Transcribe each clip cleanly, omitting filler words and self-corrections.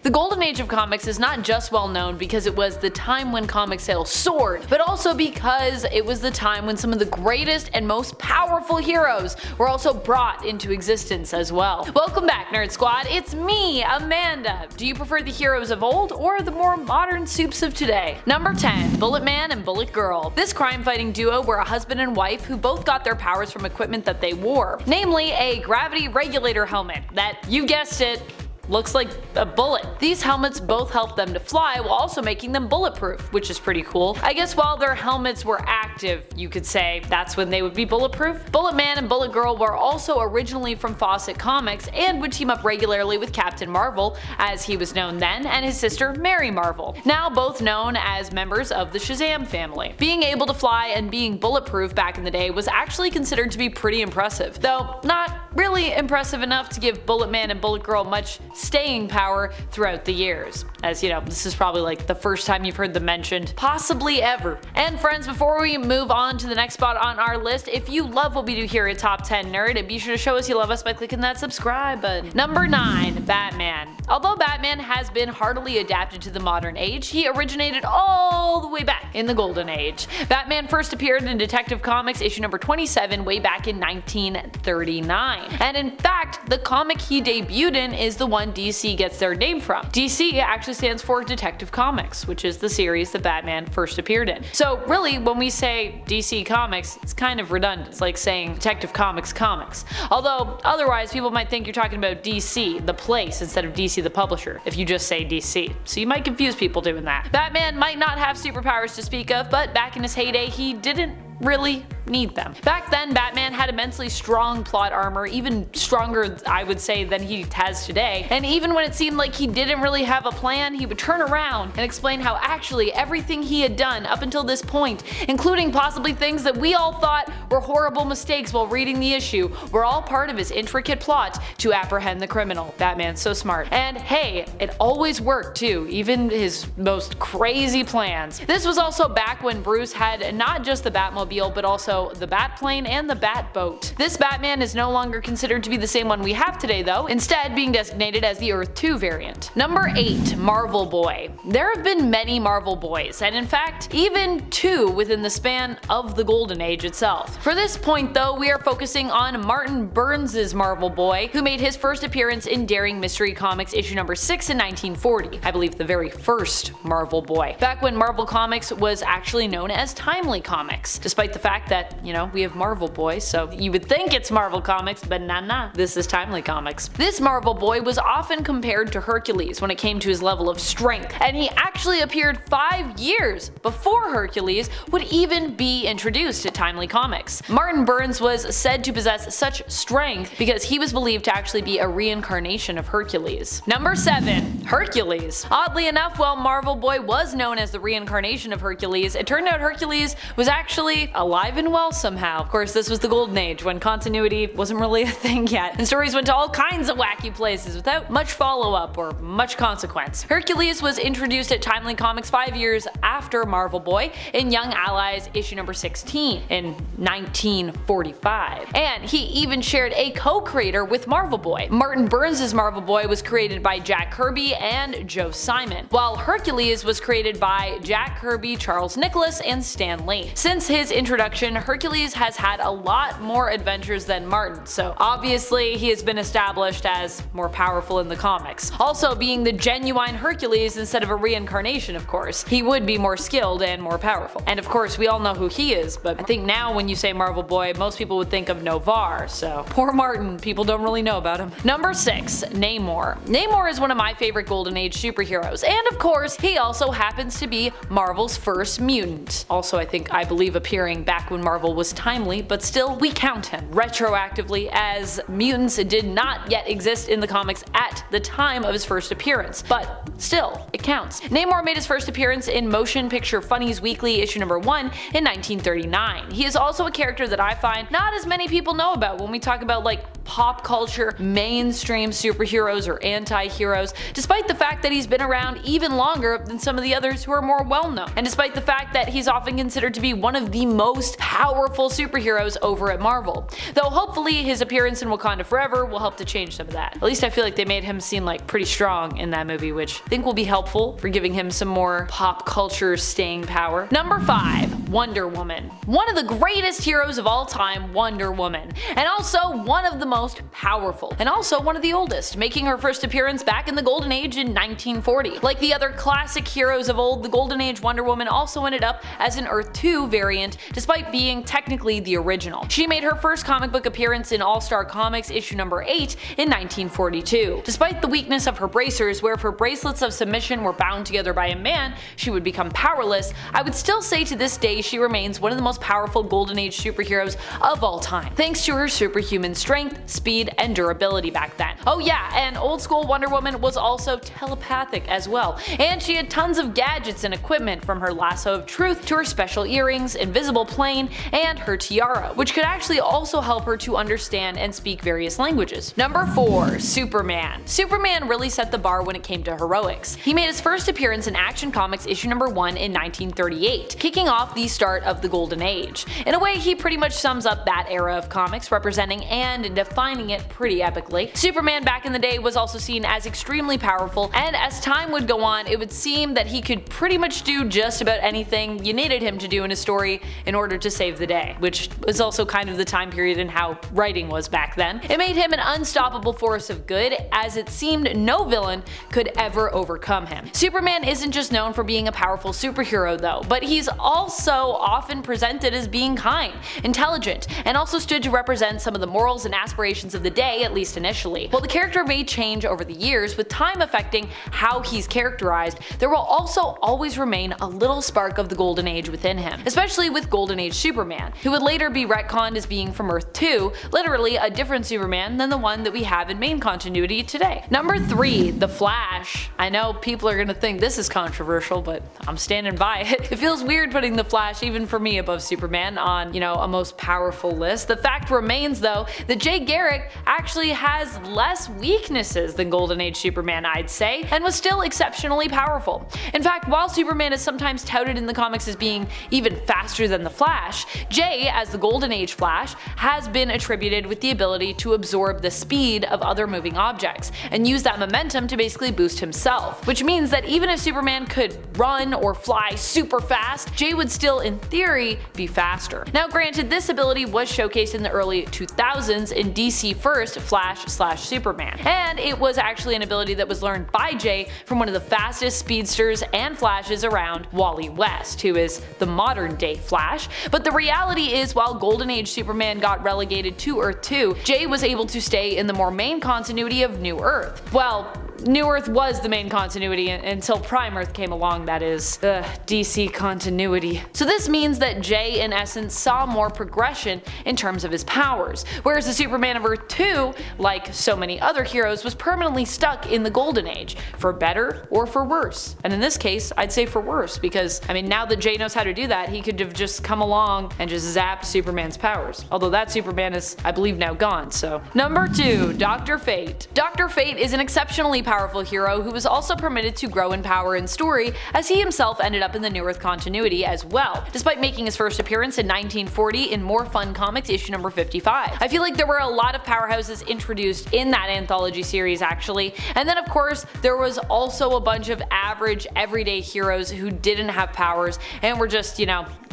The golden age of comics is not just well known because it was the time when comic sales soared, but also because it was the time when some of the greatest and most powerful heroes were also brought into existence as well. Welcome back, Nerd Squad, it's me, Amanda. Do you prefer the heroes of old or the more modern soups of today? Number 10. Bulletman and Bulletgirl. This crime-fighting duo were a husband and wife who both got their powers from equipment that they wore, namely a gravity regulator helmet that, you guessed it, looks like a bullet. These helmets both help them to fly while also making them bulletproof, which is pretty cool. I guess while their helmets were active, you could say, that's when they would be bulletproof. Bulletman and Bulletgirl were also originally from Fawcett Comics and would team up regularly with Captain Marvel, as he was known then, and his sister Mary Marvel, now both known as members of the Shazam family. Being able to fly and being bulletproof back in the day was actually considered to be pretty impressive, though not really impressive enough to give Bulletman and Bulletgirl much staying power throughout the years. As you know, this is probably like the first time you've heard them mentioned, possibly ever. And friends, before we move on to the next spot on our list, if you love what we do here at Top 10 Nerd, be sure to show us you love us by clicking that subscribe button. Number 9. Batman. Although Batman has been heartily adapted to the modern age, he originated all the way back in the Golden Age. Batman first appeared in Detective Comics issue number 27 way back in 1939. And in fact, the comic he debuted in is the one DC gets their name from. DC actually stands for Detective Comics, which is the series that Batman first appeared in. So really, when we say DC Comics, it's kind of redundant. It's like saying Detective Comics comics. Although otherwise people might think you're talking about DC, the place, instead of DC the publisher, if you just say DC. So you might confuse people doing that. Batman might not have superpowers to speak of, but back in his heyday he didn't really need them. Back then, Batman had immensely strong plot armor, even stronger, I would say, than he has today, and even when it seemed like he didn't really have a plan, he would turn around and explain how actually everything he had done up until this point, including possibly things that we all thought were horrible mistakes while reading the issue, were all part of his intricate plot to apprehend the criminal. Batman's so smart. And hey, it always worked too, even his most crazy plans. This was also back when Bruce had not just the Batmobile, but also the Batplane and the Batboat. This Batman is no longer considered to be the same one we have today though, instead being designated as the Earth 2 variant. Number 8. Marvel Boy. There have been many Marvel Boys, and in fact, even 2 within the span of the Golden Age itself. For this point though, we are focusing on Martin Burns' Marvel Boy, who made his first appearance in Daring Mystery Comics issue number 6 in 1940, I believe the very first Marvel Boy, back when Marvel Comics was actually known as Timely Comics, despite the fact that, you know, we have Marvel Boy, so you would think it's Marvel Comics, but nah, this is Timely Comics. This Marvel Boy was often compared to Hercules when it came to his level of strength, and he actually appeared 5 years before Hercules would even be introduced to Timely Comics. Martin Burns was said to possess such strength because he was believed to actually be a reincarnation of Hercules. Number 7. Hercules. Oddly enough, while Marvel Boy was known as the reincarnation of Hercules, it turned out Hercules was actually alive and well somehow. Of course, this was the Golden Age, when continuity wasn't really a thing yet, and stories went to all kinds of wacky places without much follow-up or much consequence. Hercules was introduced at Timely Comics 5 years after Marvel Boy in Young Allies issue number 16 in 1945, and he even shared a co-creator with Marvel Boy. Martin Burns' Marvel Boy was created by Jack Kirby and Joe Simon, while Hercules was created by Jack Kirby, Charles Nicholas, and Stan Lee. Since his introduction, Hercules has had a lot more adventures than Martin, so obviously he has been established as more powerful in the comics. Also, being the genuine Hercules instead of a reincarnation, of course, he would be more skilled and more powerful. And of course, we all know who he is, but I think now when you say Marvel Boy, most people would think of Novar, so poor Martin, people don't really know about him. Number 6. Namor. Namor is one of my favorite Golden Age superheroes, and of course, he also happens to be Marvel's first mutant. Also, I believe appearing back when Marvel was Timely, but still we count him retroactively, as mutants did not yet exist in the comics at the time of his first appearance, but still, it counts. Namor made his first appearance in Motion Picture Funnies Weekly issue number 1 in 1939. He is also a character that I find not as many people know about when we talk about like pop culture, mainstream superheroes or anti-heroes, despite the fact that he's been around even longer than some of the others who are more well known, and despite the fact that he's often considered to be one of the most powerful superheroes over at Marvel. Though hopefully his appearance in Wakanda Forever will help to change some of that. At least I feel like they made him seem like pretty strong in that movie, which I think will be helpful for giving him some more pop culture staying power. Number 5. Wonder Woman. One of the greatest heroes of all time, Wonder Woman, and also one of the most powerful, and also one of the oldest, making her first appearance back in the Golden Age in 1940. Like the other classic heroes of old, the Golden Age Wonder Woman also ended up as an Earth 2 variant, despite being technically the original. She made her first comic book appearance in All-Star Comics issue number 8 in 1942. Despite the weakness of her bracers, where if her bracelets of submission were bound together by a man, she would become powerless, I would still say to this day she remains one of the most powerful Golden Age superheroes of all time, thanks to her superhuman strength, speed, and durability back then. Oh yeah, and old school Wonder Woman was also telepathic as well, and she had tons of gadgets and equipment, from her lasso of truth to her special earrings, invisible plane, and her tiara, which could actually also help her to understand and speak various languages. Number 4. Superman. Superman really set the bar when it came to heroics. He made his first appearance in Action Comics issue number 1 in 1938, kicking off the start of the Golden Age. In a way, he pretty much sums up that era of comics, representing and defining it pretty epically. Superman back in the day was also seen as extremely powerful, and as time would go on, it would seem that he could pretty much do just about anything you needed him to do in a story in order to save the day, which was also kind of the time period and how writing was back then. It made him an unstoppable force of good, as it seemed no villain could ever overcome him. Superman isn't just known for being a powerful superhero though, but he's also often presented as being kind, intelligent, and also stood to represent some of the morals and aspirations of the day, at least initially. While the character may change over the years, with time affecting how he's characterized, there will also always remain a little spark of the Golden Age within him, especially with Golden Age Superman, who would later be retconned as being from Earth 2, literally a different Superman than the one that we have in main continuity today. Number 3. The Flash. I know people are gonna think this is controversial, but I'm standing by it. It feels weird putting the Flash, even for me, above Superman on, a most powerful list. The fact remains though that Jay Garrick actually has less weaknesses than Golden Age Superman, I'd say, and was still exceptionally powerful. In fact, while Superman is sometimes touted in the comics as being even faster than the Flash, Jay, as the Golden Age Flash, has been attributed with the ability to absorb the speed of other moving objects, and use that momentum to basically boost himself, which means that even if Superman could run or fly super fast, Jay would still, in theory, be faster. Now granted, this ability was showcased in the early 2000s in DC First Flash/Superman, and it was actually an ability that was learned by Jay from one of the fastest speedsters and Flashes around, Wally West, who is the modern day Flash. But the reality is, while Golden Age Superman got relegated to Earth 2, Jay was able to stay in the more main continuity of New Earth. Well, New Earth was the main continuity until Prime Earth came along, that is. DC continuity. So this means that Jay in essence saw more progression in terms of his powers, whereas the Superman of Earth 2, like so many other heroes, was permanently stuck in the Golden Age, for better or for worse. And in this case, I'd say for worse, because now that Jay knows how to do that, he could have just come along and just zapped Superman's powers. Although that Superman is, I believe, now gone, so. Number 2. Dr. Fate. Dr. Fate is an exceptionally powerful hero who was also permitted to grow in power and story, as he himself ended up in the New Earth continuity as well, despite making his first appearance in 1940 in More Fun Comics issue number 55. I feel like there were a lot of powerhouses introduced in that anthology series actually, and then of course there was also a bunch of average everyday heroes who didn't have powers and were just,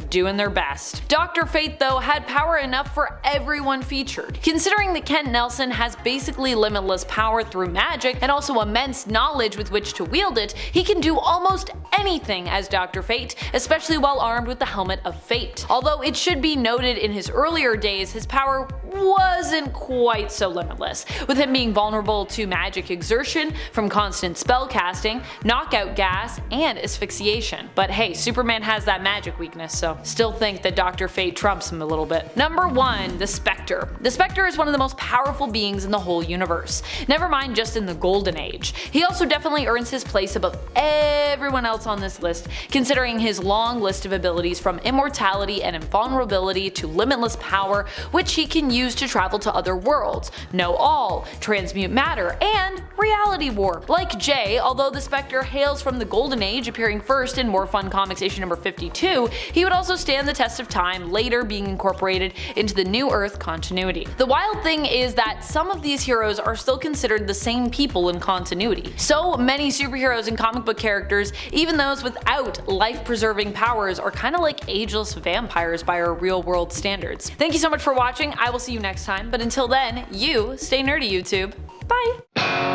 doing their best. Dr. Fate though had power enough for everyone featured. Considering that Kent Nelson has basically limitless power through magic and also immense knowledge with which to wield it, he can do almost anything as Dr. Fate, especially while armed with the Helmet of Fate. Although it should be noted, in his earlier days his power wasn't quite so limitless, with him being vulnerable to magic exertion from constant spell casting, knockout gas, and asphyxiation. But hey, Superman has that magic weakness, so still think that Dr. Fate trumps him a little bit. Number 1. The Spectre. The Spectre is one of the most powerful beings in the whole universe, never mind just in the Golden Age. He also definitely earns his place above everyone else on this list, considering his long list of abilities from immortality and invulnerability to limitless power, which he can use used to travel to other worlds, know all, transmute matter, and reality warp. Like Jay, although the Spectre hails from the Golden Age, appearing first in More Fun Comics issue number 52, he would also stand the test of time, later being incorporated into the New Earth continuity. The wild thing is that some of these heroes are still considered the same people in continuity. So many superheroes and comic book characters, even those without life-preserving powers, are kinda like ageless vampires by our real-world standards. Thank you so much for watching, I will see you next time, but until then, you stay nerdy, YouTube. Bye!